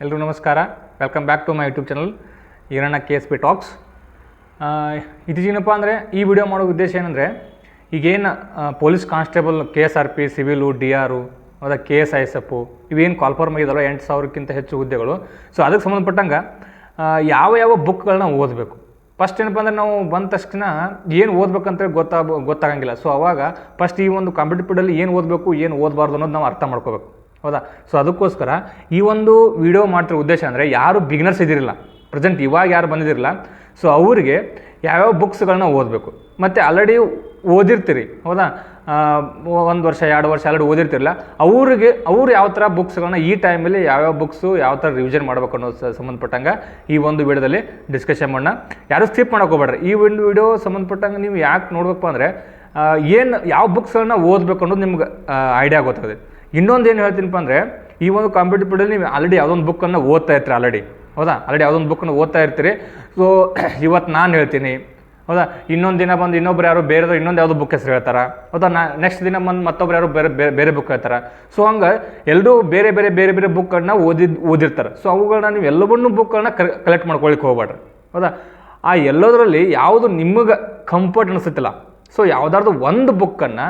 ಎಲ್ಲರೂ ನಮಸ್ಕಾರ. Welcome back to my YouTube channel Eeranna KSP talks. ಇದೇನಪ್ಪ ಅಂದರೆ ಈ ವಿಡಿಯೋ ಮಾಡೋ ಉದ್ದೇಶ ಏನಂದರೆ, ಈಗೇನು police constable, KSRP, civil, DR, ಅದ KSISF ಇವೇನು ಕಾಲ್ಫಾರ್ಮ್ ಆಗಿದಲ್ಲ 8,000ಕ್ಕಿಂತ ಹೆಚ್ಚು ಹುದ್ದೆಗಳು. ಸೊ ಅದಕ್ಕೆ ಸಂಬಂಧಪಟ್ಟಂಗೆ ಯಾವ ಬುಕ್ಗಳನ್ನ ಓದಬೇಕು. ಫಸ್ಟ್ ಏನಪ್ಪ ಅಂದರೆ ನಾವು ಬಂದ ತಕ್ಷಣ ಏನು ಓದ್ಬೇಕಂತ ಗೊತ್ತಾಗಂಗಿಲ್ಲ. ಸೊ ಅವಾಗ ಫಸ್ಟ್ ಈ ಒಂದು ಕಾಂಪಿಟೇಟಿವ್ ಫೀಲ್ಡಲ್ಲಿ ಏನು ಓದಬೇಕು, ಏನು ಓದಬಾರ್ದು ಅನ್ನೋದು ನಾವು ಅರ್ಥ ಮಾಡ್ಕೋಬೇಕು. ಹೌದಾ? ಸೊ ಅದಕ್ಕೋಸ್ಕರ ಈ ಒಂದು ವಿಡಿಯೋ ಮಾಡ್ತಿರೋ ಉದ್ದೇಶ ಅಂದರೆ, ಯಾರು ಬಿಗಿನರ್ಸ್ ಇದ್ದಿರಲಿಲ್ಲ, ಪ್ರೆಸೆಂಟ್ ಇವಾಗ ಯಾರು ಬಂದಿದ್ದಿರಲ್ಲ, ಸೊ ಅವರಿಗೆ ಯಾವ್ಯಾವ ಬುಕ್ಸ್ಗಳನ್ನ ಓದಬೇಕು. ಮತ್ತು ಆಲ್ರೆಡಿ ಓದಿರ್ತೀರಿ, ಹೌದಾ, 1 ವರ್ಷ 2 ವರ್ಷ ಆಲ್ರೆಡಿ ಓದಿರ್ತಿರಲ್ಲ, ಅವ್ರು ಯಾವ ಥರ ಬುಕ್ಸ್ಗಳನ್ನ ಈ ಟೈಮಲ್ಲಿ ಯಾವ್ಯಾವ ಬುಕ್ಸು ಯಾವ ಥರ ರಿವಿಷನ್ ಮಾಡ್ಬೇಕು ಅನ್ನೋದು ಸಂಬಂಧಪಟ್ಟಂಗೆ ಈ ಒಂದು ವಿಡಿಯೋದಲ್ಲಿ ಡಿಸ್ಕಷನ್ ಮಾಡೋಣ. ಯಾರು ಸ್ಕಿಪ್ ಮಾಡೋಕೆ ಹೋಗ್ಬೇಡ್ರಿ. ಈ ಒಂದು ವಿಡಿಯೋ ಸಂಬಂಧಪಟ್ಟಂಗೆ ನೀವು ಯಾಕೆ ನೋಡ್ಬೇಕು ಅಂದರೆ, ಯಾವ ಬುಕ್ಸ್ಗಳನ್ನ ಓದಬೇಕು ಅನ್ನೋದು ನಿಮ್ಗೆ ಐಡಿಯಾ ಗೊತ್ತಾಗುತ್ತೆ. ಇನ್ನೊಂದು ಏನು ಹೇಳ್ತೀನಪ್ಪ ಅಂದರೆ, ಈ ಒಂದು ಕಾಂಪಿಟೇಟಿವ್ ಫೀಲ್ಡಲ್ಲಿ ನೀವು ಆಲ್ರೆಡಿ ಯಾವುದೊಂದು ಬುಕ್ಕನ್ನು ಓದ್ತಾ ಇರ್ತೀರಿ ಹೌದಾ, ಆಲ್ರೆಡಿ ಯಾವುದೊಂದು ಬುಕ್ಕನ್ನು ಓದ್ತಾ ಇರ್ತೀರಿ. ಸೊ ಇವತ್ತು ನಾನು ಹೇಳ್ತೀನಿ, ಹೌದಾ, ಇನ್ನೊಂದು ದಿನ ಬಂದು ಇನ್ನೊಬ್ರು ಯಾರು ಬೇರೆ ಇನ್ನೊಂದು ಯಾವುದೋ ಬುಕ್ ಹೆಸರು ಹೇಳ್ತಾರೆ, ಹೌದಾ, ನೆಕ್ಸ್ಟ್ ದಿನ ಬಂದು ಮತ್ತೊಬ್ರು ಯಾರು ಬೇರೆ ಬುಕ್ ಹೇಳ್ತಾರೆ. ಸೊ ಹಂಗೆ ಎಲ್ಲರೂ ಬೇರೆ ಬುಕ್ಕನ್ನು ಓದಿರ್ತಾರೆ. ಸೊ ಅವುಗಳನ್ನ ನೀವು ಎಲ್ಲವನ್ನೂ ಬುಕ್ಗಳನ್ನ ಕಲೆಕ್ಟ್ ಮಾಡ್ಕೊಳಿಕ್ಕೆ ಹೋಗ್ಬೇಡ್ರಿ. ಹೌದಾ, ಆ ಎಲ್ಲದರಲ್ಲಿ ಯಾವುದು ನಿಮಗೆ ಕಂಫರ್ಟ್ ಅನಿಸುತ್ತಿಲ್ಲ, ಸೊ ಯಾವುದಾದ್ರು ಒಂದು ಬುಕ್ಕನ್ನು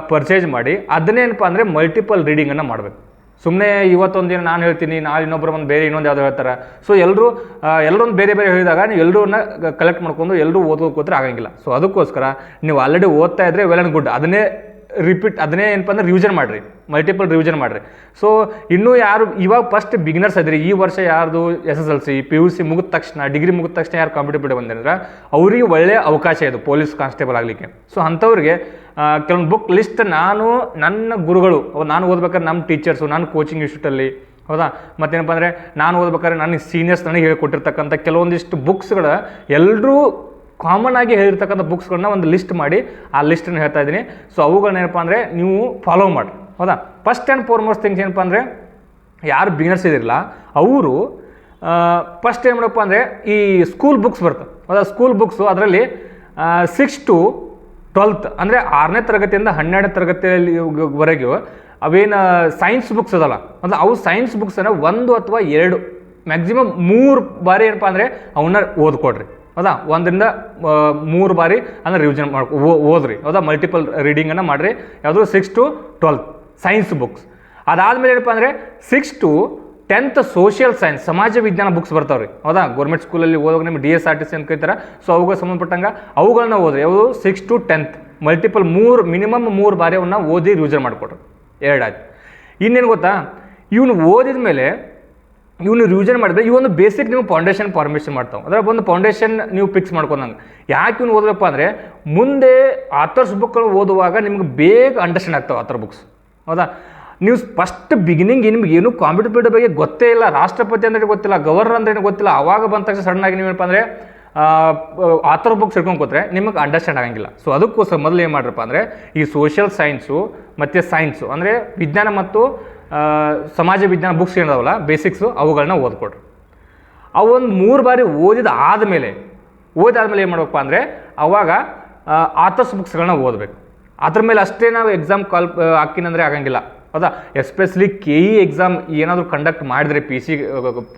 ಪರ್ಚೇಸ್ ಮಾಡಿ ಅದನ್ನೇನಪ್ಪ ಅಂದರೆ ಮಲ್ಟಿಪಲ್ ರೀಡಿಂಗನ್ನು ಮಾಡಬೇಕು. ಸುಮ್ಮನೆ ಇವತ್ತೊಂದು ದಿನ ನಾನು ಹೇಳ್ತೀನಿ, ನಾಳೆ ಇನ್ನೊಬ್ಬರು ಒಂದು ಬೇರೆ ಇನ್ನೊಂದು ಯಾವುದೋ ಹೇಳ್ತಾರೆ. ಸೊ ಎಲ್ಲರೊಂದು ಬೇರೆ ಹೇಳಿದಾಗ ನೀವು ಎಲ್ಲರನ್ನ ಕಲೆಕ್ಟ್ ಮಾಡ್ಕೊಂಡು ಎಲ್ಲರೂ ಓದೋಕೆ ಆಗಂಗಿಲ್ಲ. ಸೊ ಅದಕ್ಕೋಸ್ಕರ ನೀವು ಆಲ್ರೆಡಿ ಓದ್ತಾ ಇದ್ದರೆ ವೆಲ್ ಆ್ಯಂಡ್ ಗುಡ್, ಅದನ್ನೇ ಏನಪ್ಪ ಅಂದರೆ ರಿವಿಷನ್ ಮಾಡಿರಿ, ಮಲ್ಟಿಪಲ್ ರಿವಿಷನ್ ಮಾಡಿರಿ. ಸೊ ಇನ್ನೂ ಯಾರು ಇವಾಗ ಫಸ್ಟ್ ಬಿಗಿನರ್ಸ್ ಇದ್ರಿ, ಈ ವರ್ಷ ಯಾರ್ದು SSLC PUC ಮುಗಿದ ತಕ್ಷಣ, ಡಿಗ್ರಿ ಮುಗಿದ ತಕ್ಷಣ ಯಾರು ಕಾಂಪಿಟೇಟಿವ್ ಬಂದಿದ್ರೆ ಅವರಿಗೆ ಒಳ್ಳೆಯ ಅವಕಾಶ ಇದು ಪೊಲೀಸ್ ಕಾನ್ಸ್ಟೇಬಲ್ ಆಗಲಿಕ್ಕೆ. ಸೊ ಅಂಥವ್ರಿಗೆ ಕೆಲವೊಂದು ಬುಕ್ ಲಿಸ್ಟ್ ನನ್ನ ಗುರುಗಳು, ನಾನು ಓದ್ಬೇಕಾದ್ರೆ ನಮ್ಮ ಟೀಚರ್ಸು, ನಾನು ಕೋಚಿಂಗ್ ಇನ್ಸ್ಟಿಟ್ಯೂಟಲ್ಲಿ, ಹೌದಾ, ಮತ್ತೇನಪ್ಪ ಅಂದರೆ ನಾನು ಓದ್ಬೇಕಾದ್ರೆ ನನಗೆ ಸೀನಿಯರ್ಸ್ ನನಗೆ ಹೇಳ್ಕೊಟ್ಟಿರ್ತಕ್ಕಂಥ ಕೆಲವೊಂದಿಷ್ಟು ಬುಕ್ಸ್ಗಳ ಎಲ್ಲರೂ ಕಾಮನ್ ಆಗಿ ಹೇಳಿರ್ತಕ್ಕಂಥ ಬುಕ್ಸ್ಗಳನ್ನ ಒಂದು ಲಿಸ್ಟ್ ಮಾಡಿ ಆ ಲಿಸ್ಟನ್ನು ಹೇಳ್ತಾ ಇದ್ದೀನಿ. ಸೊ ಅವುಗಳನ್ನ ಏನಪ್ಪ ಅಂದರೆ ನೀವು ಫಾಲೋ ಮಾಡಿ. ಹೌದಾ, ಫಸ್ಟ್ ಆ್ಯಂಡ್ ಫಾರ್ಮೋಸ್ಟ್ ಥಿಂಗ್ಸ್ ಏನಪ್ಪ ಅಂದರೆ, ಯಾರು ಬಿಗಿನರ್ಸ್ ಇದಿರಲ್ಲ ಅವರು ಫಸ್ಟ್ ಏನು ಮಾಡಪ್ಪ ಅಂದರೆ ಈ ಸ್ಕೂಲ್ ಬುಕ್ಸ್ ಬರ್ತವೆ. ಹೌದಾ, ಸ್ಕೂಲ್ ಬುಕ್ಸು ಅದರಲ್ಲಿ 6 to 12th ಅಂದರೆ 6ನೇ ತರಗತಿಯಿಂದ 12ನೇ ತರಗತಿವರೆಗೂ ಅವೇನು ಸೈನ್ಸ್ ಬುಕ್ಸ್ ಅದಲ್ಲ, ಅಂದರೆ ಅವು ಸೈನ್ಸ್ ಬುಕ್ಸನ್ನು 1 ಅಥವಾ 2 ಮ್ಯಾಕ್ಸಿಮಮ್ 3 ಬಾರಿ ಏನಪ್ಪ ಅಂದರೆ ಅವನ್ನ ಓದ್ಕೊಡ್ರಿ. ಹೌದಾ, 1ರಿಂದ 3 ಬಾರಿ ಅಂದರೆ ರಿವಿಷನ್ ಓದ್ರಿ. ಹೌದಾ, ಮಲ್ಟಿಪಲ್ ರೀಡಿಂಗನ್ನು ಮಾಡಿರಿ. ಯಾವುದು 6 to 12 ಸೈನ್ಸ್ ಬುಕ್ಸ್. ಅದಾದಮೇಲೆ ಏನಪ್ಪ ಅಂದರೆ 6 to 10th ಸೋಷಿಯಲ್ ಸೈನ್ಸ್, ಸಮಾಜ ವಿಜ್ಞಾನ ಬುಕ್ಸ್ ಬರ್ತಾವ್ರಿ. ಹೌದಾ, ಗೌರ್ಮೆಂಟ್ ಸ್ಕೂಲಲ್ಲಿ ಓದೋಕೆ ನಿಮ್ಗೆ DSRTC ಅಂತ ಕರೀತಾರೆ. ಸೊ ಅವುಗಳಿಗೆ ಸಂಬಂಧಪಟ್ಟಂಗೆ ಅವುಗಳನ್ನ ಓದ್ರಿ. ಯಾವುದು 6 to 10th ಮಲ್ಟಿಪಲ್ ಮಿನಿಮಮ್ 3 ಬಾರಿ ಅವನ್ನ ಓದಿ ರಿವಿಷನ್ ಮಾಡಿಕೊಡ್ರಿ. 2 ಆಯ್ತು. ಇನ್ನೇನು ಗೊತ್ತಾ, ಇವನು ಓದಿದ ಮೇಲೆ ಇವನು ರಿವಿಷನ್ ಮಾಡಿದ್ರೆ ಈ ಒಂದು ಬೇಸಿಕ್ ನೀವು ಫಾರ್ಮೇಷನ್ ಮಾಡ್ತಾವೆ. ಅದರ ಒಂದು ಫೌಂಡೇಶನ್ ನೀವು ಫಿಕ್ಸ್ ಮಾಡ್ಕೊಂಡಂಗೆ. ಯಾಕೆ ಇವನು ಓದಬೇಕಪ್ಪ ಅಂದರೆ, ಮುಂದೆ ಆಥರ್ಸ್ ಬುಕ್ಗಳು ಓದುವಾಗ ನಿಮ್ಗೆ ಬೇಗ ಅಂಡರ್ಸ್ಟ್ಯಾಂಡ್ ಆಗ್ತಾವೆ ಆಥರ್ ಬುಕ್ಸ್. ಹೌದಾ, ನೀವು ಫಸ್ಟ್ ಬಿಗಿನಿಂಗ್ ನಿಮ್ಗೆ ಏನು ಕಾಂಪಿಟೇಟಿವ್ ಬಗ್ಗೆ ಗೊತ್ತೇ ಇಲ್ಲ, ರಾಷ್ಟ್ರಪತಿ ಅಂದ್ರೆ ಗೊತ್ತಿಲ್ಲ, ಗವರ್ನರ್ ಅಂದ್ರೆ ಗೊತ್ತಿಲ್ಲ, ಅವಾಗ ಬಂದ ತಕ್ಷಣ ಸಡನ್ ಆಗಿ ನೀವೇನಪ್ಪ ಅಂದರೆ ಆಥರ್ ಬುಕ್ಸ್ ಹಿಡ್ಕೊಂಡು ಕೂತ್ರೆ ನಿಮಗೆ ಅಂಡರ್ಸ್ಟ್ಯಾಂಡ್ ಆಗಂಗಿಲ್ಲ. ಸೊ ಅದಕ್ಕೋಸ್ಕರ ಮೊದಲು ಏನು ಮಾಡ್ರಪ್ಪ ಅಂದರೆ, ಈ ಸೋಷಿಯಲ್ ಸೈನ್ಸು ಮತ್ತು ಸೈನ್ಸು ಅಂದರೆ ವಿಜ್ಞಾನ ಮತ್ತು ಸಮಾಜ ವಿಜ್ಞಾನ ಬುಕ್ಸ್ ಏನಿದಾವಲ್ಲ ಬೇಸಿಕ್ಸು, ಅವುಗಳನ್ನ ಓದ್ಕೊಡ್ರಿ. ಅವೊಂದು 3 ಬಾರಿ ಓದಿದಾದ್ಮೇಲೆ ಏನು ಮಾಡ್ಬೇಕಪ್ಪ ಅಂದರೆ, ಅವಾಗ ಆಥರ್ಸ್ ಬುಕ್ಸ್ಗಳನ್ನ ಓದಬೇಕು. ಅದ್ರ ಮೇಲೆ ಅಷ್ಟೇ ನಾವು ಎಕ್ಸಾಮ್ ಹಾಕಿನಂದರೆ ಆಗಂಗಿಲ್ಲ. ಹೌದಾ, ಎಸ್ಪೆಷಲಿ KE ಎಕ್ಸಾಮ್ ಏನಾದರೂ ಕಂಡಕ್ಟ್ ಮಾಡಿದ್ರೆ PC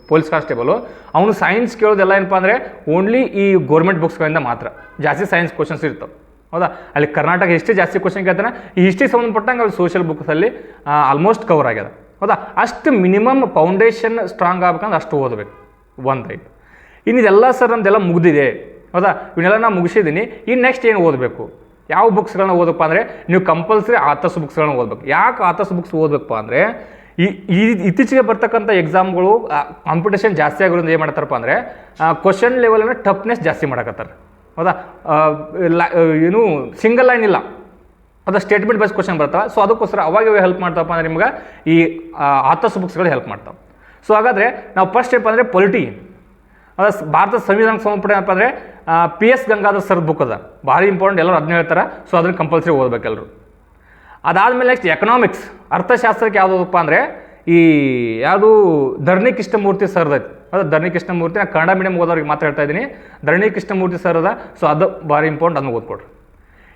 ಪೊಲೀಸ್ ಕಾನ್ಸ್ಟೇಬಲು, ಅವನು ಸೈನ್ಸ್ ಕೇಳೋದೆಲ್ಲ ಏನಪ್ಪ ಅಂದರೆ ಓನ್ಲಿ ಈ ಗೌರ್ಮೆಂಟ್ ಬುಕ್ಸ್ಗಳಿಂದ ಮಾತ್ರ. ಜಾಸ್ತಿ ಸೈನ್ಸ್ ಕ್ವಶನ್ಸ್ ಇರ್ತವೆ. ಹೌದಾ, ಅಲ್ಲಿ ಕರ್ನಾಟಕ ಹಿಸ್ಟ್ರಿ ಜಾಸ್ತಿ ಕ್ವಶನ್ ಕೇಳ್ತಾನೆ. ಈ ಹಿಸ್ಟ್ರಿ ಸಂಬಂಧಪಟ್ಟಂಗೆ ಅದು ಸೋಷಿಯಲ್ ಬುಕ್ಸಲ್ಲಿ ಆಲ್ಮೋಸ್ಟ್ ಕವರ್ ಆಗ್ಯದ. ಹೌದಾ, ಅಷ್ಟು ಮಿನಿಮಮ್ ಫೌಂಡೇಶನ್ ಸ್ಟ್ರಾಂಗ್ ಆಗ್ಬೇಕಂದ್ರೆ ಅಷ್ಟು ಓದಬೇಕು. ಒಂದಾಯ್ತು. ಇನ್ನು ಇದೆಲ್ಲ ಸರ್ ನಮ್ದೆಲ್ಲ ಮುಗಿದಿದೆ. ಹೌದಾ, ಇವನ್ನೆಲ್ಲ ನಾನು ಮುಗಿಸಿದ್ದೀನಿ. ಇನ್ನು ನೆಕ್ಸ್ಟ್ ಏನು ಓದಬೇಕು, ಯಾವ ಬುಕ್ಸ್ಗಳನ್ನ ಓದಪ್ಪ ಅಂದರೆ, ನೀವು ಕಂಪಲ್ಸರಿ ಆಥರ್ಸ್ ಬುಕ್ಸ್ಗಳನ್ನ ಓದಬೇಕು. ಯಾಕೆ ಆಥರ್ಸ್ ಬುಕ್ಸ್ ಓದಬೇಕಪ್ಪ ಅಂದರೆ, ಇತ್ತೀಚೆಗೆ ಬರ್ತಕ್ಕಂಥ ಎಕ್ಸಾಮ್ಗಳು ಕಾಂಪಿಟೇಷನ್ ಜಾಸ್ತಿ ಆಗಿರೋದು ಏನು ಮಾಡ್ತಾರಪ್ಪ ಅಂದರೆ, ಕ್ವಶನ್ ಲೆವೆಲನ್ನು ಟಫ್ನೆಸ್ ಜಾಸ್ತಿ ಮಾಡಕತ್ತಾರೆ. ಹೌದಾ, ಏನು ಸಿಂಗಲ್ ಲೈನ್ ಇಲ್ಲ, ಅದು ಸ್ಟೇಟ್ಮೆಂಟ್ ಬೇಸ್ ಕ್ವಶನ್ ಬರ್ತಾವೆ. ಸೊ ಅದಕ್ಕೋಸ್ಕರ ಅವಾಗ ಹೆಲ್ಪ್ ಮಾಡ್ತಾವಪ್ಪ ಅಂದರೆ ನಿಮ್ಗೆ ಈ ಆಥರ್ಸ್ ಬುಕ್ಸ್ಗಳು ಹೆಲ್ಪ್ ಮಾಡ್ತಾವೆ. ಸೊ ಹಾಗಾದರೆ ನಾವು ಫಸ್ಟ್ ಏನಪ್ಪ ಅಂದರೆ ಪೊಲಿಟಿ, ಭಾರತದ ಸಂವಿಧಾನಕ್ಕೆ ಸಂಬಂಧಪಟ್ಟ ಏನಪ್ಪ ಅಂದರೆ PS ಗಂಗಾಧರ್ ಸರ್ ಬುಕ್ ಅದ, ಭಾರಿ ಇಂಪಾರ್ಟೆಂಟ್, ಎಲ್ಲರೂ ಅದನ್ನ ಹೇಳ್ತಾರೆ. ಸೊ ಅದನ್ನು ಕಂಪಲ್ಸರಿ ಓದಬೇಕು ಎಲ್ಲರೂ. ಅದಾದಮೇಲೆ ನೆಕ್ಸ್ಟ್ ಎಕನಾಮಿಕ್ಸ್, ಅರ್ಥಶಾಸ್ತ್ರಕ್ಕೆ ಯಾವುದಪ್ಪ ಅಂದರೆ ಈ ಯಾವುದು ಧರಣಿ ಕೃಷ್ಣಮೂರ್ತಿ ಸರ್ದೈತಿ. ಅದು ಧರಣಿ ಕೃಷ್ಣಮೂರ್ತಿ, ನಾನು ಕನ್ನಡ ಮೀಡಿಯಮ್ ಓದೋರಿಗೆ ಮಾತ್ರ ಹೇಳ್ತಾ ಇದ್ದೀನಿ. ಧರಣಿ ಕೃಷ್ಣಮೂರ್ತಿ ಸರ್ ಅದ. ಸೊ ಅದು ಭಾರಿ ಇಂಪಾರ್ಟೆಂಟ್, ಅದನ್ನು ಓದ್ಕೊಡ್ರಿ.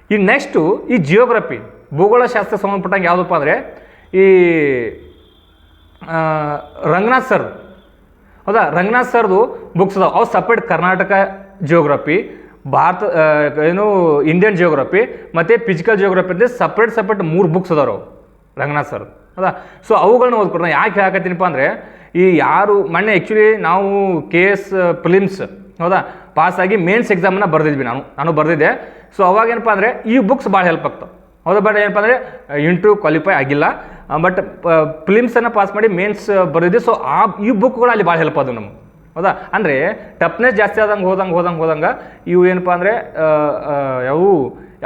ಈ ನೆಕ್ಸ್ಟು ಈ ಜಿಯೋಗ್ರಫಿ, ಭೂಗೋಳಶಾಸ್ತ್ರ ಸಂಬಂಧಪಟ್ಟಂಗೆ ಯಾವುದಪ್ಪ ಅಂದರೆ ಈ ರಂಗನಾಥ್ ಸರ್ ಹೌದಾ. ರಂಗನಾಥ್ ಸರ್ದು ಬುಕ್ಸ್ ಅದಾವೆ, ಅವು ಸಪ್ರೇಟ್ ಕರ್ನಾಟಕ ಜಿಯೋಗ್ರಫಿ, ಭಾರತ ಏನು ಇಂಡಿಯನ್ ಜಿಯೋಗ್ರಫಿ ಮತ್ತು ಫಿಸಿಕಲ್ ಜಿಯೋಗ್ರಫಿ ಅಂತ ಸಪ್ರೇಟ್ 3 ಬುಕ್ಸ್ ಅದಾವೆ ಅವು ರಂಗನಾಥ್ ಸರ್, ಹೌದಾ. ಸೊ ಅವುಗಳನ್ನ ಓದ್ಕೊಡು. ನಾನು ಯಾಕೆ ಹೇಳಕತ್ತೀನಪ್ಪ ಅಂದರೆ, ಈ ಯಾರು ಮೊನ್ನೆ ಆ್ಯಕ್ಚುಲಿ ನಾವು KS ಪ್ರಿಲಿಮ್ಸ್, ಹೌದಾ, ಪಾಸಾಗಿ ಮೇನ್ಸ್ ಎಕ್ಸಾಮನ್ನು ಬರೆದಿದ್ವಿ, ನಾನು ಬರೆದಿದ್ದೆ. ಸೊ ಅವಾಗ ಏನಪ್ಪ ಅಂದರೆ ಈ ಬುಕ್ಸ್ ಭಾಳ ಹೆಲ್ಪ್ ಆಗ್ತವೆ, ಹೌದಾ. ಬಟ್ ಏನಪ್ಪ ಅಂದರೆ ಇಂಟರ್ವ್ಯೂ ಕ್ವಾಲಿಫೈ ಆಗಿಲ್ಲ, ಬಟ್ ಪ್ರಿಲಿಮ್ಸನ್ನು ಪಾಸ್ ಮಾಡಿ ಮೇನ್ಸ್ ಬರೆದಿದ್ದೆ. ಸೊ ಈ ಬುಕ್ಗಳು ಅಲ್ಲಿ ಭಾಳ ಹೆಲ್ಪ್ ಆದವು ನಮ್ಗೆ, ಹೌದಾ. ಅಂದರೆ ಟಫ್ನೆಸ್ ಜಾಸ್ತಿ ಆದಂಗೆ ಹೋದಂಗೆ ಇವು ಏನಪ್ಪ ಅಂದರೆ ಅವು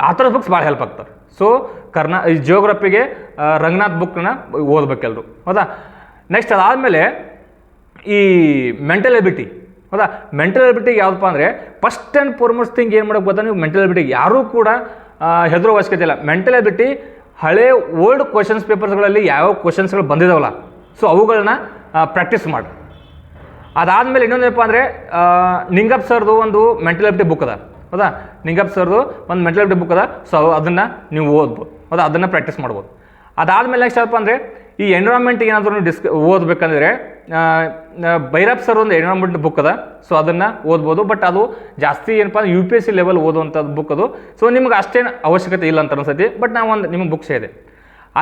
ಆ ಥರದ ಬುಕ್ಸ್ ಭಾಳ ಹೆಲ್ಪ್ ಆಗ್ತವೆ. ಸೊ ಜಿಯೋಗ್ರಫಿಗೆ ರಂಗನಾಥ್ ಬುಕ್ನ ಓದ್ಬೇಕೆಲ್ಲರು, ಹೌದಾ. ನೆಕ್ಸ್ಟ್ ಅದಾದಮೇಲೆ ಈ ಮೆಂಟಲ್ ಎಬಿಲಿಟಿ, ಹೌದಾ. ಮೆಂಟಲ್ ಎಬಿಲಿಟಿಗೆ ಯಾವುದಪ್ಪ ಅಂದರೆ ಫಸ್ಟ್ ಆ್ಯಂಡ್ ಫಾರ್ಮೋಸ್ಟ್ ಥಿಂಗ್ ಏನು ಮಾಡೋಕ್ಕೆ ಗೊತ್ತಾ ನೀವು, ಮೆಂಟಲ್ ಎಬಿಲಿಟಿಗೆ ಯಾರೂ ಕೂಡ ಹೆದರೋ ಅವಶ್ಯಕತೆ ಇಲ್ಲ. ಮೆಂಟಲ್ ಎಬಿಲಿಟಿ ಹಳೆ ಓಲ್ಡ್ ಕ್ವಶನ್ಸ್ ಪೇಪರ್ಸ್ಗಳಲ್ಲಿ ಯಾವ್ಯಾವ ಕ್ವಶನ್ಸ್ಗಳು ಬಂದಿದ್ದಾವಲ್ಲ, ಸೊ ಅವುಗಳನ್ನ ಪ್ರಾಕ್ಟೀಸ್ ಮಾಡಿ. ಅದಾದಮೇಲೆ ಇನ್ನೊಂದೇನಪ್ಪ ಅಂದರೆ ನಿಂಗಪ್ಪ ಸರ್ದು ಒಂದು ಮೆಂಟಲ್ ಎಬಿಲಿಟಿ ಬುಕ್ ಅದ, ಹೌದಾ. ನಿಂಗಪ್ಪ ಸರ್ದು ಒಂದು ಮೆಂಟಲ್ ಎಬಿಲಿಟಿ ಬುಕ್ ಅದ. ಸೊ ಅದನ್ನು ನೀವು ಓದ್ಬೋದು, ಹೌದಾ, ಅದನ್ನು ಪ್ರಾಕ್ಟೀಸ್ ಮಾಡ್ಬೋದು. ಅದಾದಮೇಲೆ ನೆಕ್ಸ್ಟ್ ಏನಪ್ಪ ಅಂದರೆ ಈ ಎನ್ವಿರಾನ್ಮೆಂಟ್ ಏನಾದರೂ ನೀವು ಓದಬೇಕಂದ್ರೆ ಭೈರಪ್ ಸರ್ ಒಂದು ಎನ್ವಿರಾನ್ಮೆಂಟ್ ಬುಕ್ ಅದ. ಸೊ ಅದನ್ನು ಓದ್ಬೋದು, ಬಟ್ ಅದು ಜಾಸ್ತಿ ಏನಪ್ಪ ಅಂದರೆ UPSC ಲೆವೆಲ್ ಓದುವಂಥದ್ದು ಬುಕ್ ಅದು. ಸೊ ನಿಮ್ಗೆ ಅಷ್ಟೇನು ಅವಶ್ಯಕತೆ ಇಲ್ಲ ಅಂತ ಅನ್ಸತಿ, ಬಟ್ ನಾವು ಒಂದು ನಿಮಗೆ ಬುಕ್ಸ್ ಇದೆ.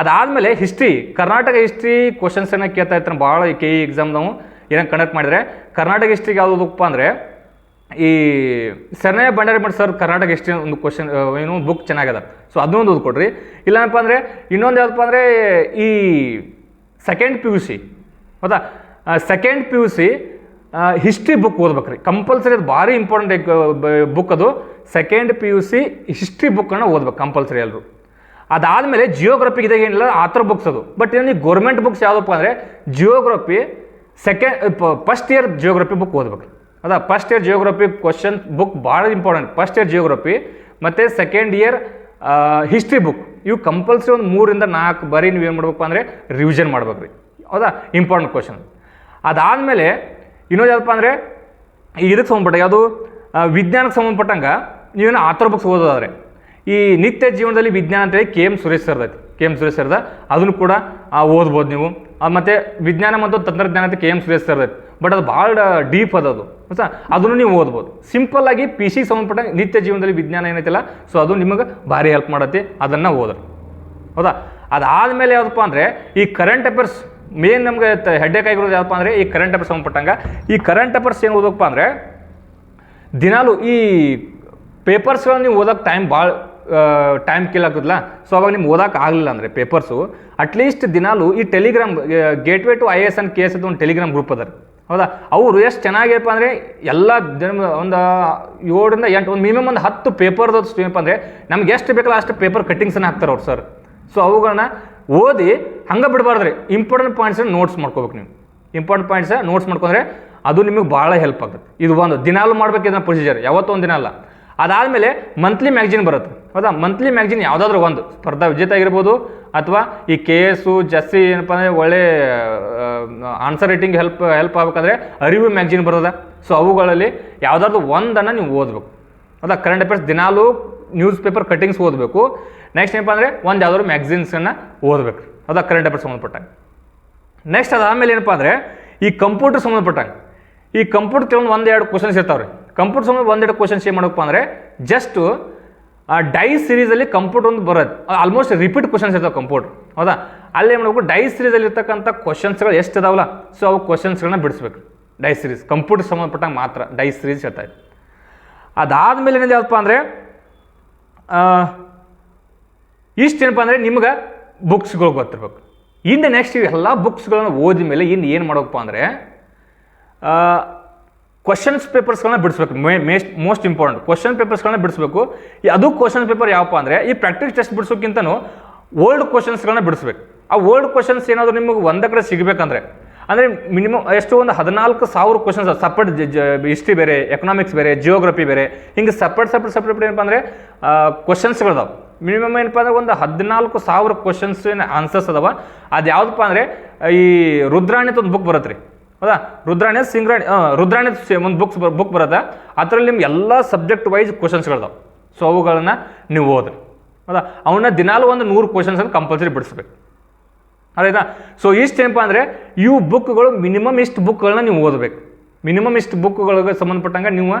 ಅದಾದಮೇಲೆ ಹಿಸ್ಟ್ರಿ, ಕರ್ನಾಟಕ ಹಿಸ್ಟ್ರಿ ಕ್ವಶನ್ಸನ್ನು ಕೇಳ್ತಾ ಇರ್ತಾನೆ ಭಾಳ. KE ಎಕ್ಸಾಮ್ ನಾವು ಏನಂಗೆ ಕಂಡಕ್ಟ್ ಮಾಡಿದರೆ ಕರ್ನಾಟಕ ಹಿಸ್ಟ್ರಿಗೆ ಯಾವುದಪ್ಪ ಅಂದರೆ ಈ ಶರಣಯ್ಯ ಬಂಡಾರಿಮಠ ಸರ್ ಕರ್ನಾಟಕ ಹಿಸ್ಟ್ರಿ ಒಂದು ಕ್ವಶನ್ ಏನು ಬುಕ್ ಚೆನ್ನಾಗಿದೆ. ಸೊ ಅದನ್ನೊಂದು ಓದ್ಕೊಡ್ರಿ. ಇಲ್ಲಪ್ಪ ಅಂದರೆ ಇನ್ನೊಂದು ಯಾವುದಪ್ಪ ಅಂದರೆ ಈ ಸೆಕೆಂಡ್ PUC, ಹೌದಾ, ಸೆಕೆಂಡ್ PUC ಹಿಸ್ಟ್ರಿ ಬುಕ್ ಓದ್ಬೇಕ್ರಿ ಕಂಪಲ್ಸರಿ. ಅದು ಭಾರಿ ಇಂಪಾರ್ಟೆಂಟ್ ಬುಕ್ ಅದು. ಸೆಕೆಂಡ್ PUC ಹಿಸ್ಟ್ರಿ ಬುಕ್ಕನ್ನು ಓದ್ಬೇಕು ಕಂಪಲ್ಸರಿ ಎಲ್ಲರೂ. ಅದಾದಮೇಲೆ ಜಿಯೋಗ್ರಫಿಗೆ ಇದಾಗ ಏನಿಲ್ಲ ಆ ಥರ ಬುಕ್ಸ್ ಅದು. ಬಟ್ ಏನು ಗೌರ್ಮೆಂಟ್ ಬುಕ್ಸ್ ಯಾವುದಪ್ಪ ಅಂದರೆ geography first year geography book ಓದ್ಬೇಕು, ಹೌದಾ. First year geography question book ಭಾಳ ಇಂಪಾರ್ಟೆಂಟ್. ಫಸ್ಟ್ ಇಯರ್ ಜಿಯೋಗ್ರಫಿ ಮತ್ತು ಸೆಕೆಂಡ್ ಇಯರ್ ಹಿಸ್ಟ್ರಿ ಬುಕ್ ಇವು ಕಂಪಲ್ಸರಿ ಒಂದು 3 ರಿಂದ 4 ಬಾರಿ ನೀವು ಏನು ಮಾಡ್ಬೇಕು ಅಂದರೆ ರಿವಿಷನ್ ಮಾಡ್ಬೇಕು ರೀ, ಹೌದಾ. Important question. ಅದಾದಮೇಲೆ ಇನ್ನೊಂದು ಯಾವುದಪ್ಪ ಅಂದರೆ ಇದಕ್ಕೆ ಸಂಬಂಧಪಟ್ಟ ಯಾವುದು ವಿಜ್ಞಾನಕ್ಕೆ ಸಂಬಂಧಪಟ್ಟಂಗೆ ನೀವೇನು ಆ ಥರ ಬುಕ್ಸ್ ಓದೋದಾದರೆ ಈ ನಿತ್ಯ ಜೀವನದಲ್ಲಿ ವಿಜ್ಞಾನ ಅಂತೇಳಿ KM ಸುರೇಶ್ ಸರ್ದ ಐತಿ, KM ಸುರೇಶ್ ಸರ್ದ ಅದನ್ನು ಕೂಡ ಓದ್ಬೋದು ನೀವು. ಮತ್ತು ವಿಜ್ಞಾನ ಮತ್ತು ತಂತ್ರಜ್ಞಾನ ಅಂತ KM ಸುರೇಶ್ ಸರ್ದ ಐತಿ, ಬಟ್ ಅದು ಭಾಳ ಡೀಪ್ ಅದದು, ಹೊಸ ಅದನ್ನು ನೀವು ಓದ್ಬೋದು. ಸಿಂಪಲ್ಲಾಗಿ PC ಸಂಬಂಧಪಟ್ಟ ನಿತ್ಯ ಜೀವನದಲ್ಲಿ ವಿಜ್ಞಾನ ಏನೈತಿಲ್ಲ, ಸೊ ಅದು ನಿಮಗೆ ಭಾರಿ ಹೆಲ್ಪ್ ಮಾಡತ್ತೆ, ಅದನ್ನು ಓದ್ರಿ, ಹೌದಾ. ಅದಾದಮೇಲೆ ಯಾವುದಪ್ಪ ಅಂದರೆ ಈ ಕರೆಂಟ್ ಅಫೇರ್ಸ್ ಮೇನ್ ನಮಗೆ ಹೆಡ್ಡೇಕ್ ಆಗಿರೋದು ಯಾವುದಪ್ಪ ಅಂದರೆ ಈ ಕರೆಂಟ್ ಅಫೇರ್ಸ್ ಸಂಬಂಧಪಟ್ಟಂಗೆ. ಈ ಕರೆಂಟ್ ಅಫೇರ್ಸ್ ಏನು ಓದೋಕ್ಕಪ್ಪ ಅಂದರೆ ದಿನಾಲು ಈ ಪೇಪರ್ಸ್ಗಳನ್ನ ನೀವು ಓದೋಕ್ಕೆ ಟೈಮ್ ಕಿಲ್ ಆಗ್ತದಲ್ಲ. ಸೊ ಅವಾಗ ನಿಮ್ಗೆ ಓದೋಕೆ ಆಗಲಿಲ್ಲ ಅಂದರೆ ಪೇಪರ್ಸು ಅಟ್ಲೀಸ್ಟ್ ದಿನಾಲು ಈ Telegram gateway to IAS and KS ಅಂತ ಒಂದು ಟೆಲಿಗ್ರಾಮ್ ಗ್ರೂಪ್ ಅದ, ಹೌದಾ. ಅವರು ಎಷ್ಟು ಚೆನ್ನಾಗಿರಪ್ಪ ಅಂದರೆ ಎಲ್ಲ ಒಂದು 7 ರಿಂದ 8 ಒಂದು ಮಿನಿಮಮ್ ಒಂದು 10 ಪೇಪರ್ದು ಏನಪ್ಪ ಅಂದರೆ ನಮ್ಗೆ ಎಷ್ಟು ಬೇಕಲ್ಲ ಅಷ್ಟು ಪೇಪರ್ ಕಟ್ಟಿಂಗ್ಸನ್ನು ಹಾಕ್ತಾರೆ ಅವ್ರು ಸರ್. ಸೊ ಅವುಗಳನ್ನ ಓದಿ ಹಂಗೆ ಬಿಡಬಾರ್ದ್ರಿ. ಇಂಪಾರ್ಟೆಂಟ್ ಪಾಯಿಂಟ್ಸನ್ನು ನೋಟ್ಸ್ ಮಾಡ್ಕೋಬೇಕು ನೀವು. ಇಂಪಾರ್ಟೆಂಟ್ ಪಾಯಿಂಟ್ಸ್ ನೋಟ್ಸ್ ಮಾಡ್ಕೊಂಡ್ರೆ ಅದು ನಿಮಗೆ ಭಾಳ ಹೆಲ್ಪ್ ಆಗುತ್ತೆ. ಇದು ಒಂದು ದಿನಾಲು ಮಾಡ್ಬೇಕು ಇದನ್ನ ಪ್ರೊಸೀಜರ್, ಯಾವತ್ತೂ ಒಂದು ದಿನ ಅಲ್ಲ. ಅದಾದಮೇಲೆ ಮಂತ್ಲಿ ಮ್ಯಾಗ್ಜಿನ್ ಬರುತ್ತೆ, ಹೌದಾ. ಮಂತ್ಲಿ ಮ್ಯಾಗ್ಜಿನ್ ಯಾವುದಾದ್ರೂ ಒಂದು ಸ್ಪರ್ಧಾ ವಿಜೇತ ಆಗಿರ್ಬೋದು ಅಥವಾ ಈ KS ಜಾಸ್ತಿ ಏನಪ್ಪ ಅಂದರೆ ಒಳ್ಳೆ ಆನ್ಸರ್ ರೈಟಿಂಗ್ ಹೆಲ್ಪ್ ಆಗ್ಬೇಕಂದ್ರೆ ಅರಿವು ಮ್ಯಾಗ್ಜಿನ್ ಬರೋದ. ಸೊ ಅವುಗಳಲ್ಲಿ ಯಾವುದಾದ್ರೂ ಒಂದನ್ನು ನೀವು ಓದಬೇಕು, ಹೌದಾ. ಕರೆಂಟ್ ಅಫೇರ್ಸ್ ದಿನಾಲು ನ್ಯೂಸ್ ಪೇಪರ್ ಕಟ್ಟಿಂಗ್ಸ್ ಓದಬೇಕು. ನೆಕ್ಸ್ಟ್ ಏನಪ್ಪ ಅಂದರೆ ಒಂದು ಯಾವುದಾದ್ರು ಮ್ಯಾಗ್ಝಿನ್ಸನ್ನು ಓದಬೇಕು, ಹೌದಾ, ಕರೆಂಟ್ ಅಫೇರ್ಸ್ ಸಂಬಂಧಪಟ್ಟಾಗ. ನೆಕ್ಸ್ಟ್ ಅದಾದಮೇಲೆ ಏನಪ್ಪ ಅಂದರೆ ಈ ಕಂಪ್ಯೂಟರ್ ಸಂಬಂಧಪಟ್ಟಾಗ ಈ ಕಂಪ್ಯೂಟರ್ ಕೆಲವೊಂದು 1-2 ಕ್ವಶನ್ಸ್ ಇರ್ತಾವೆ ರೀ. ಕಂಪ್ಯೂಟರ್ ಸಂಬಂಧ 1-2 ಕ್ವಶನ್ಸ್ ಏನು ಮಾಡಬೇಕು ಅಂದರೆ ಜಸ್ಟ್ ಡೈ ಸೀರೀಸಲ್ಲಿ ಕಂಪ್ಯೂಟರ್ ಒಂದು ಬರೋದು ಆಲ್ಮೋಸ್ಟ್ ರಿಪೀಟ್ ಕ್ವಶನ್ಸ್ ಇರ್ತಾವೆ ಕಂಪ್ಯೂಟರ್, ಹೌದಾ. ಅಲ್ಲೇ ಏನು ಮಾಡಬೇಕು ಡೈ ಸೀರೀಸಲ್ಲಿ ಇರ್ತಕ್ಕಂಥ ಕ್ವಶನ್ಸ್ಗಳು ಎಷ್ಟು ಇದಾವಲ್ಲ, ಸೊ ಅವು ಕ್ವಶನ್ಸ್ಗಳನ್ನ ಬಿಡಿಸ್ಬೇಕು. ಡೈ ಸೀರೀಸ್ ಕಂಪ್ಯೂಟರ್ ಸಂಬಂಧಪಟ್ಟಾಗ ಮಾತ್ರ ಡೈ ಸೀರೀಸ್ ಇರ್ತಾಯಿದೆ. ಅದಾದಮೇಲೆ ಏನಿದೆ ಯಾವುದಪ್ಪ ಅಂದರೆ ಇಷ್ಟೇನಪ್ಪ ಅಂದರೆ ನಿಮ್ಗೆ ಬುಕ್ಸ್ಗಳು ಗೊತ್ತಿರ್ಬೇಕು. ಇನ್ನು ನೆಕ್ಸ್ಟ್ ಇವೆಲ್ಲ ಬುಕ್ಸ್ಗಳನ್ನು ಓದಿದ ಮೇಲೆ ಇನ್ನು ಏನು ಮಾಡೋಕ್ಕಪ್ಪ ಅಂದರೆ ಕ್ವಶನ್ಸ್ ಪೇಪರ್ಸ್ಗಳನ್ನ ಬಿಡಿಸ್ಬೇಕು. ಮೋಸ್ಟ್ ಇಂಪಾರ್ಟೆಂಟ್ ಕ್ವಶನ್ ಪೇಪರ್ಸ್ಗಳನ್ನ ಬಿಡಿಸ್ಬೇಕು. ಅದು ಕ್ವಶನ್ ಪೇಪರ್ ಯಾವಪ್ಪ ಅಂದರೆ ಈ ಪ್ರಾಕ್ಟೀಸ್ ಟೆಸ್ಟ್ ಬಿಡಿಸೋಕ್ಕಿಂತನೂ ಓಲ್ಡ್ ಕ್ವಶನ್ಸ್ಗಳನ್ನ ಬಿಡಿಸ್ಬೇಕು. ಆ ಓಲ್ಡ್ ಕ್ವಶನ್ಸ್ ಏನಾದರೂ ನಿಮಗೆ ಒಂದೇ ಕಡೆ ಸಿಗಬೇಕಂದ್ರೆ ಅಂದರೆ ಮಿನಿಮಮ್ ಎಷ್ಟು ಒಂದು 14,000 ಕ್ವಶನ್ಸ್ ಸಪ್ರೇಟ್ ಹಿಸ್ಟ್ರಿ ಬೇರೆ, ಎಕನಾಮಿಕ್ಸ್ ಬೇರೆ, ಜಿಯೋಗ್ರಫಿ ಬೇರೆ, ಹಿಂಗೆ ಸಪ್ರೇಟ್ ಏನಪ್ಪ ಅಂದರೆ ಕ್ವಶನ್ಸ್ಗಳಿದಾವೆ. ಮಿನಿಮಮ್ ಏನಪ್ಪ ಅಂದರೆ ಒಂದು 14,000 ಕ್ವಶನ್ಸ್ ಆನ್ಸರ್ಸ್ ಅದಾವ. ಅದು ಯಾವುದಪ್ಪ ಅಂದರೆ ಈ ರುದ್ರಾಣಿ ಒಂದು ಬುಕ್ ಬರುತ್ತೆ ರೀ, ಹೌದಾ. ರುದ್ರಾಣಿ ಒಂದು ಬುಕ್ ಬರುತ್ತೆ. ಅದರಲ್ಲಿ ನಿಮ್ಗೆ ಎಲ್ಲ ಸಬ್ಜೆಕ್ಟ್ ವೈಸ್ ಕ್ವಶನ್ಸ್ಗಳಿದಾವೆ. ಸೊ ಅವುಗಳನ್ನು ನೀವು ಓದ್ರಿ, ಹೌದಾ. ಅವನ್ನ ದಿನಾಲು ಒಂದು 100 ಕ್ವಶನ್ಸ್ ಅಂತ ಕಂಪಲ್ಸರಿ ಬಿಡಿಸ್ಬೇಕು, ಆಯ್ತಾ. ಸೊ ಇಷ್ಟು ಏನಪ್ಪ ಅಂದರೆ ಇವು ಬುಕ್ಗಳು ಮಿನಿಮಮ್ ಇಷ್ಟು ಬುಕ್ಗಳನ್ನ ನೀವು ಓದಬೇಕು. ಮಿನಿಮಮ್ ಇಷ್ಟು ಬುಕ್ಗಳಿಗೆ ಸಂಬಂಧಪಟ್ಟಂಗೆ ನೀವು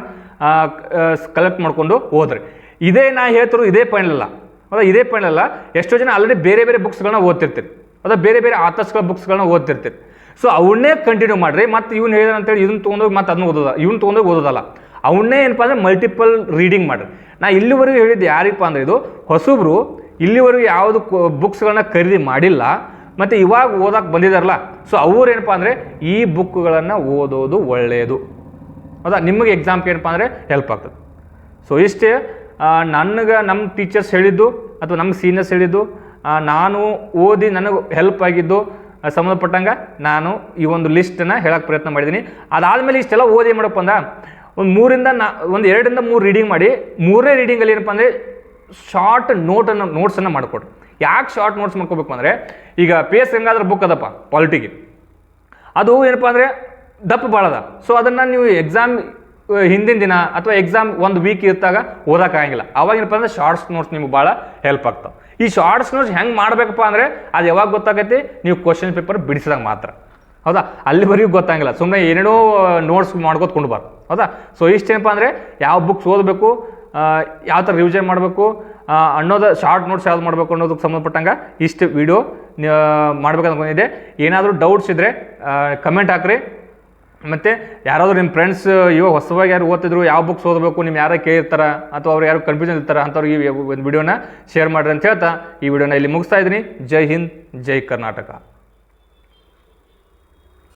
ಕಲೆಕ್ಟ್ ಮಾಡ್ಕೊಂಡು ಹೋದ್ರಿ. ಇದೇ ನಾ ಹೇಳ್ತಿರೋ ಇದೇ ಪಾಯಿಂಟ್ ಅಲ್ಲ, ಹೌದಾ, ಇದೇ ಪಾಯಿಂಟ್ ಅಲ್ಲ. ಎಷ್ಟೋ ಜನ ಆಲ್ರೆಡಿ ಬೇರೆ ಬೇರೆ ಬುಕ್ಸ್ಗಳನ್ನ ಓದ್ತಿರ್ತೀರಿ, ಹೌದಾ, ಬೇರೆ ಬೇರೆ ಆಥರ್ಸ್ಗಳ ಬುಕ್ಸ್ಗಳನ್ನ ಓದ್ತಿರ್ತೀರಿ. ಸೊ ಅವನ್ನೇ ಕಂಟಿನ್ಯೂ ಮಾಡಿರಿ. ಮತ್ತು ಇವ್ನು ಹೇಳಿದ ಅಂತೇಳಿ ಇದನ್ನು ತೊಗೊಂಡೋಗಿ ಮತ್ತೆ ಅದನ್ನ ಓದೋದ, ಇವ್ನು ತೊಗೊಂಡೋಗಿ ಓದೋದಲ್ಲ. ಅವನ್ನೇ ಏನಪ್ಪ ಅಂದರೆ ಮಲ್ಟಿಪಲ್ ರೀಡಿಂಗ್ ಮಾಡಿರಿ. ನಾ ಇಲ್ಲಿವರೆಗೂ ಹೇಳಿದ್ದು ಯಾರಿಗಪ್ಪ ಅಂದರೆ ಇದು ಹೊಸಬ್ರು ಇಲ್ಲಿವರೆಗೂ ಯಾವುದು ಬುಕ್ಸ್ಗಳನ್ನ ಖರೀದಿ ಮಾಡಿಲ್ಲ ಮತ್ತು ಇವಾಗ ಓದಕ್ಕೆ ಬಂದಿದ್ದಾರಲ್ಲ, ಸೊ ಅವ್ರೇನಪ್ಪ ಅಂದರೆ ಈ ಬುಕ್ಗಳನ್ನು ಓದೋದು ಒಳ್ಳೆಯದು, ಹೌದಾ. ನಿಮಗೆ ಎಕ್ಸಾಮ್ಗೆ ಏನಪ್ಪ ಅಂದರೆ ಹೆಲ್ಪ್ ಆಗ್ತದೆ. ಸೊ ಇಷ್ಟೇ ನನಗೆ ನಮ್ಮ ಟೀಚರ್ಸ್ ಹೇಳಿದ್ದು ಅಥವಾ ನಮ್ಮ ಸೀನಿಯರ್ಸ್ ಹೇಳಿದ್ದು, ನಾನು ಓದಿ ನನಗೆ ಹೆಲ್ಪ್ ಆಗಿದ್ದು ಸಂಬಂಧಪಟ್ಟಂಗೆ ನಾನು ಈ ಒಂದು ಲಿಸ್ಟನ್ನು ಹೇಳೋಕ್ಕೆ ಪ್ರಯತ್ನ ಮಾಡಿದ್ದೀನಿ. ಅದಾದಮೇಲೆ ಇಷ್ಟೆಲ್ಲ ಓದಿ ಮಾಡಪ್ಪ ಅಂದ್ರೆ ಒಂದು 2 ರೀಡಿಂಗ್ ಮಾಡಿ, 3ನೇ ರೀಡಿಂಗಲ್ಲಿ ಏನಪ್ಪ ಅಂದರೆ ಶಾರ್ಟ್ ನೋಟ್ಸನ್ನು ಮಾಡಿಕೊಡ್ರಿ. ಯಾಕೆ ಶಾರ್ಟ್ ನೋಟ್ಸ್ ಮಾಡ್ಕೋಬೇಕು ಅಂದರೆ, ಈಗ PS ಗಂಗಾಧರ್ ಬುಕ್ ಅದಪ್ಪ ಪಾಲಿಟಿಗೆ, ಅದು ಏನಪ್ಪ ಅಂದರೆ ದಪ್ಪ ಭಾಳ ಅದ. ಸೊ ಅದನ್ನು ನೀವು ಎಕ್ಸಾಮ್ ಹಿಂದಿನ ದಿನ ಅಥವಾ ಎಕ್ಸಾಮ್ ಒಂದು ವೀಕ್ ಇರ್ತಾಗ ಓದೋಕ್ಕಾಗಿಲ್ಲ. ಅವಾಗ ಏನಪ್ಪ ಅಂದರೆ ಶಾರ್ಟ್ಸ್ ನೋಟ್ಸ್ ನಿಮ್ಗೆ ಭಾಳ ಹೆಲ್ಪ್ ಆಗ್ತಾವೆ. ಈ ಶಾರ್ಟ್ಸ್ ನೋಟ್ಸ್ ಹೆಂಗೆ ಮಾಡಬೇಕಪ್ಪ ಅಂದರೆ ಅದು ಯಾವಾಗ ಗೊತ್ತಾಗೈತಿ, ನೀವು ಕ್ವಶನ್ ಪೇಪರ್ ಬಿಡಿಸಿದಾಗ ಮಾತ್ರ, ಹೌದಾ. ಅಲ್ಲಿವರೆಗೂ ಗೊತ್ತಾಗಿಲ್ಲ, ಸುಮ್ಮನೆ ಏನೇನೋ ನೋಟ್ಸ್ ಮಾಡ್ಕೋತ ಬಾರ್ದು, ಹೌದಾ. ಸೊ ಇಷ್ಟೇನಪ್ಪ ಅಂದರೆ ಯಾವ ಬುಕ್ಸ್ ಓದಬೇಕು, ಯಾವ ಥರ ರಿವಿಷನ್ ಮಾಡಬೇಕು ಅನ್ನೋದು, ಶಾರ್ಟ್ ನೋಟ್ಸ್ ಯಾವ್ದು ಮಾಡಬೇಕು ಅನ್ನೋದಕ್ಕೆ ಸಂಬಂಧಪಟ್ಟಂಗೆ ಇಷ್ಟು ವಿಡಿಯೋ ಮಾಡ್ಬೇಕಂತ ಅನ್ಕೊಂಡಿದ್ದೆ. ಏನಾದರೂ ಡೌಟ್ಸ್ ಇದ್ದರೆ ಕಮೆಂಟ್ ಹಾಕ್ರಿ. ಮತ್ತು ಯಾರಾದರೂ ನಿಮ್ಮ ಫ್ರೆಂಡ್ಸ್ ಇವಾಗ ಹೊಸವಾಗಿ ಯಾರು ಓದ್ತಿದ್ರು, ಯಾವ ಬುಕ್ಸ್ ಓದಬೇಕು ನಿಮ್ಮ ಯಾರು ಕೇಳಿರ್ತಾರ ಅಥವಾ ಅವ್ರು ಯಾರು ಕನ್ಫ್ಯೂಷನ್ ಇರ್ತಾರೆ ಅಂಥವ್ರಿಗೆ ಈ ಒಂದು ವಿಡಿಯೋನ ಶೇರ್ ಮಾಡಿರಿ ಅಂತ ಹೇಳ್ತಾ ಈ ವಿಡಿಯೋನ ಇಲ್ಲಿ ಮುಗಿಸ್ತಾ ಇದ್ದೀನಿ. ಜೈ ಹಿಂದ್, ಜೈ ಕರ್ನಾಟಕ.